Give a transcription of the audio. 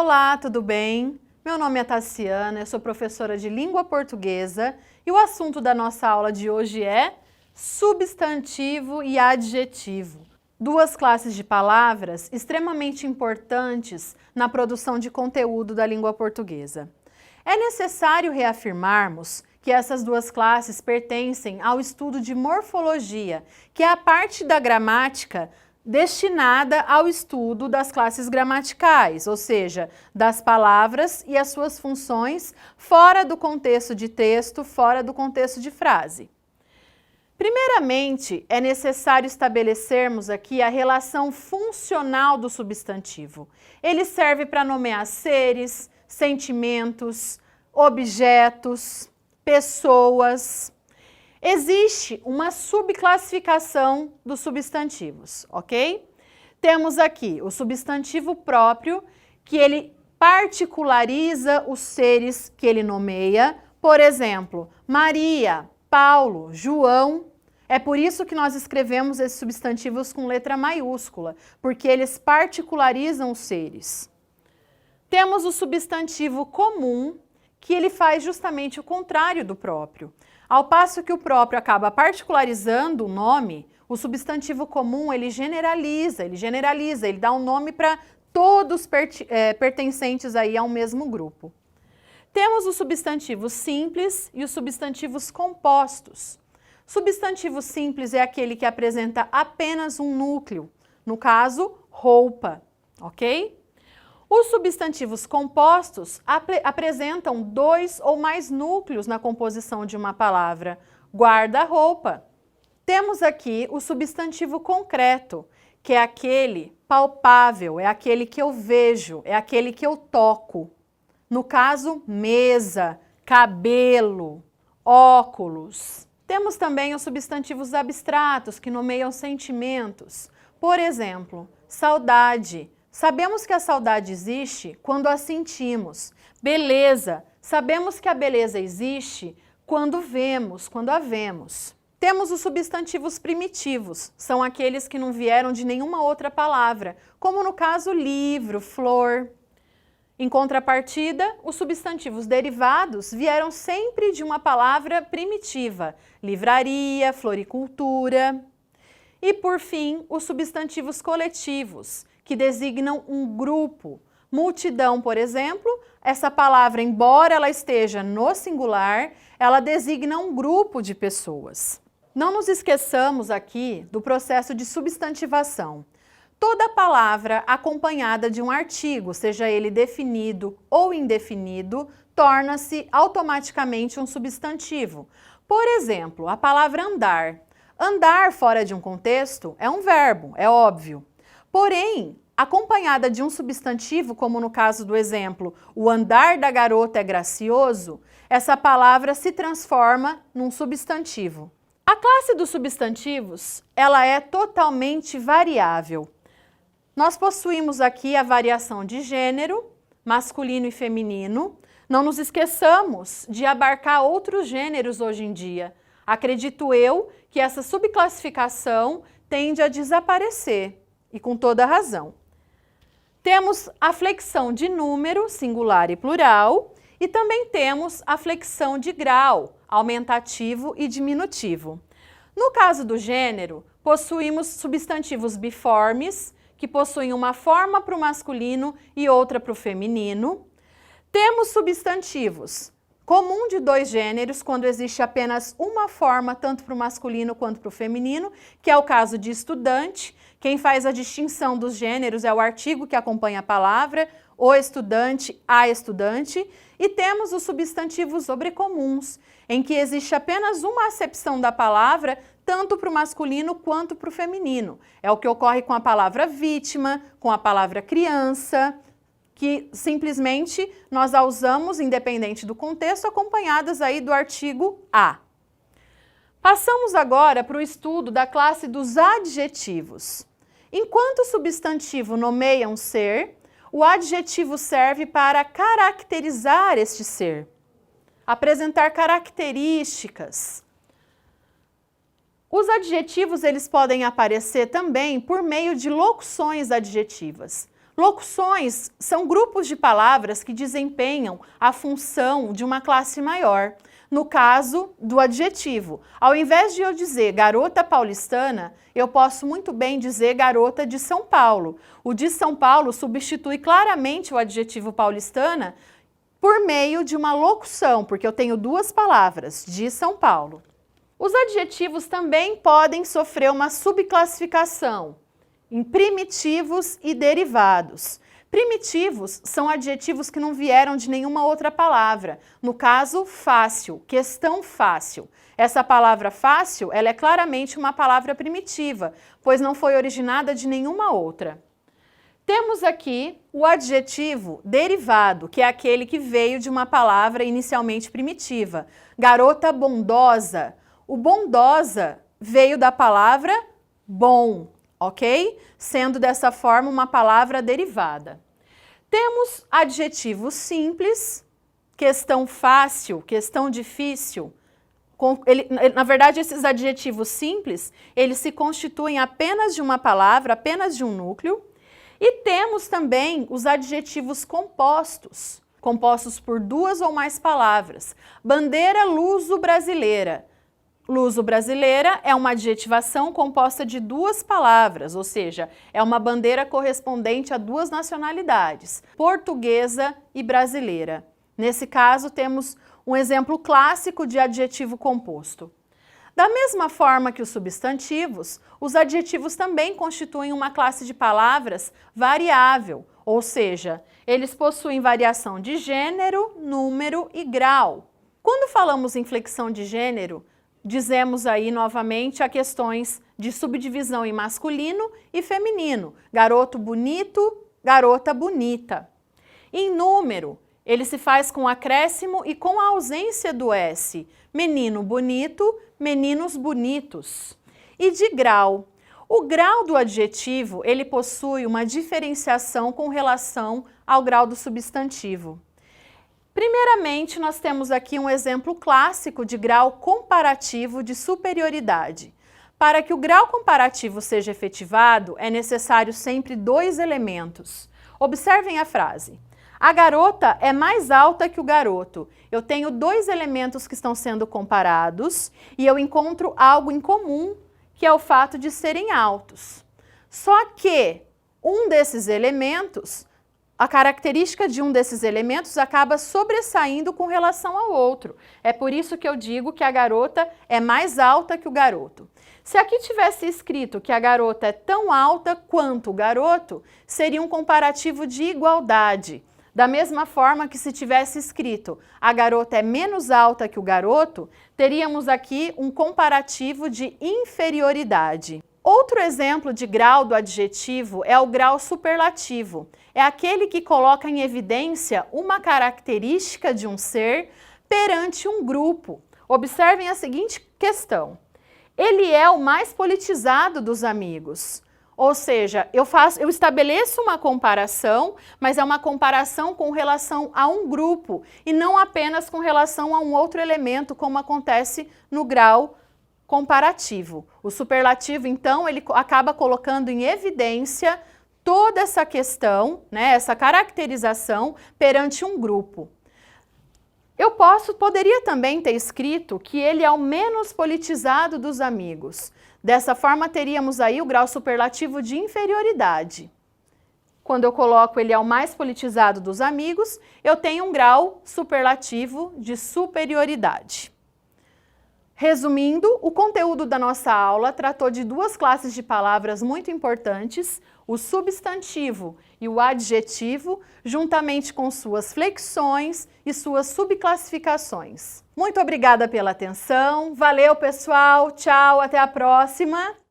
Olá, tudo bem? Meu nome é Tassiana, eu sou professora de língua portuguesa e o assunto da nossa aula de hoje é substantivo e adjetivo. Duas classes de palavras extremamente importantes na produção de conteúdo da língua portuguesa. É necessário reafirmarmos que essas duas classes pertencem ao estudo de morfologia, que é a parte da gramática destinada ao estudo das classes gramaticais, ou seja, das palavras e as suas funções fora do contexto de texto, fora do contexto de frase. Primeiramente, é necessário estabelecermos aqui a relação funcional do substantivo. Ele serve para nomear seres, sentimentos, objetos, pessoas. Existe uma subclassificação dos substantivos, ok? Temos aqui o substantivo próprio, que ele particulariza os seres que ele nomeia. Por exemplo, Maria, Paulo, João. É por isso que nós escrevemos esses substantivos com letra maiúscula, porque eles particularizam os seres. Temos o substantivo comum, que ele faz justamente o contrário do próprio. Ao passo que o próprio acaba particularizando o nome, o substantivo comum ele generaliza, ele dá um nome para todos pertencentes aí a um mesmo grupo. Temos os substantivos simples e os substantivos compostos. Substantivo simples é aquele que apresenta apenas um núcleo, no caso, roupa, ok? Os substantivos compostos apresentam dois ou mais núcleos na composição de uma palavra. Guarda-roupa. Temos aqui o substantivo concreto, que é aquele palpável, é aquele que eu vejo, é aquele que eu toco. No caso, mesa, cabelo, óculos. Temos também os substantivos abstratos, que nomeiam sentimentos. Por exemplo, saudade. Sabemos que a saudade existe quando a sentimos. Beleza. Sabemos que a beleza existe quando vemos, quando a vemos. Temos os substantivos primitivos. São aqueles que não vieram de nenhuma outra palavra, como no caso livro, flor. Em contrapartida, os substantivos derivados vieram sempre de uma palavra primitiva. Livraria, floricultura. E, por fim, os substantivos coletivos, que designam um grupo. Multidão, por exemplo, essa palavra, embora ela esteja no singular, ela designa um grupo de pessoas. Não nos esqueçamos aqui do processo de substantivação. Toda palavra acompanhada de um artigo, seja ele definido ou indefinido, torna-se automaticamente um substantivo. Por exemplo, a palavra andar. Andar fora de um contexto é um verbo, é óbvio. Porém, acompanhada de um substantivo, como no caso do exemplo, o andar da garota é gracioso, essa palavra se transforma num substantivo. A classe dos substantivos, ela é totalmente variável. Nós possuímos aqui a variação de gênero, masculino e feminino. Não nos esqueçamos de abarcar outros gêneros hoje em dia. Acredito eu que essa subclassificação tende a desaparecer, e com toda razão. Temos a flexão de número, singular e plural, e também temos a flexão de grau, aumentativo e diminutivo. No caso do gênero, possuímos substantivos biformes, que possuem uma forma para o masculino e outra para o feminino. Temos substantivos comum de dois gêneros, quando existe apenas uma forma, tanto para o masculino quanto para o feminino, que é o caso de estudante. Quem faz a distinção dos gêneros é o artigo que acompanha a palavra, o estudante, a estudante. E temos os substantivos sobrecomuns, em que existe apenas uma acepção da palavra, tanto para o masculino quanto para o feminino. É o que ocorre com a palavra vítima, com a palavra criança, que simplesmente nós a usamos, independente do contexto, acompanhadas aí do artigo a. Passamos agora para o estudo da classe dos adjetivos. Enquanto o substantivo nomeia um ser, o adjetivo serve para caracterizar este ser, apresentar características. Os adjetivos eles podem aparecer também por meio de locuções adjetivas. Locuções são grupos de palavras que desempenham a função de uma classe maior. No caso do adjetivo, ao invés de eu dizer garota paulistana, eu posso muito bem dizer garota de São Paulo. O de São Paulo substitui claramente o adjetivo paulistana por meio de uma locução, porque eu tenho duas palavras, de São Paulo. Os adjetivos também podem sofrer uma subclassificação em primitivos e derivados. Primitivos são adjetivos que não vieram de nenhuma outra palavra. No caso, fácil, questão fácil. Essa palavra fácil, ela é claramente uma palavra primitiva, pois não foi originada de nenhuma outra. Temos aqui o adjetivo derivado, que é aquele que veio de uma palavra inicialmente primitiva. Garota bondosa. O bondosa veio da palavra bom, ok? Sendo dessa forma uma palavra derivada. Temos adjetivos simples, questão fácil, questão difícil. Na verdade, esses adjetivos simples, eles se constituem apenas de uma palavra, apenas de um núcleo. E temos também os adjetivos compostos, compostos por duas ou mais palavras. Bandeira luso-brasileira. Luso-brasileira é uma adjetivação composta de duas palavras, ou seja, é uma bandeira correspondente a duas nacionalidades, portuguesa e brasileira. Nesse caso, temos um exemplo clássico de adjetivo composto. Da mesma forma que os substantivos, os adjetivos também constituem uma classe de palavras variável, ou seja, eles possuem variação de gênero, número e grau. Quando falamos em flexão de gênero, dizemos aí novamente a questões de subdivisão em masculino e feminino. Garoto bonito, garota bonita. Em número, ele se faz com acréscimo e com a ausência do S. Menino bonito, meninos bonitos. E de grau. O grau do adjetivo, ele possui uma diferenciação com relação ao grau do substantivo. Primeiramente, nós temos aqui um exemplo clássico de grau comparativo de superioridade. Para que o grau comparativo seja efetivado, é necessário sempre dois elementos. Observem a frase. A garota é mais alta que o garoto. Eu tenho dois elementos que estão sendo comparados e eu encontro algo em comum, que é o fato de serem altos. Só que um desses elementos, a característica de um desses elementos acaba sobressaindo com relação ao outro. É por isso que eu digo que a garota é mais alta que o garoto. Se aqui tivesse escrito que a garota é tão alta quanto o garoto, seria um comparativo de igualdade. Da mesma forma que se tivesse escrito a garota é menos alta que o garoto, teríamos aqui um comparativo de inferioridade. Outro exemplo de grau do adjetivo é o grau superlativo. É aquele que coloca em evidência uma característica de um ser perante um grupo. Observem a seguinte questão. Ele é o mais politizado dos amigos. Ou seja, eu estabeleço uma comparação, mas é uma comparação com relação a um grupo e não apenas com relação a um outro elemento, como acontece no grau comparativo. O superlativo, então, ele acaba colocando em evidência toda essa questão, né, essa caracterização perante um grupo. Eu poderia também ter escrito que ele é o menos politizado dos amigos. Dessa forma, teríamos aí o grau superlativo de inferioridade. Quando eu coloco ele é o mais politizado dos amigos, eu tenho um grau superlativo de superioridade. Resumindo, o conteúdo da nossa aula tratou de duas classes de palavras muito importantes, o substantivo e o adjetivo, juntamente com suas flexões e suas subclassificações. Muito obrigada pela atenção, valeu pessoal, tchau, até a próxima!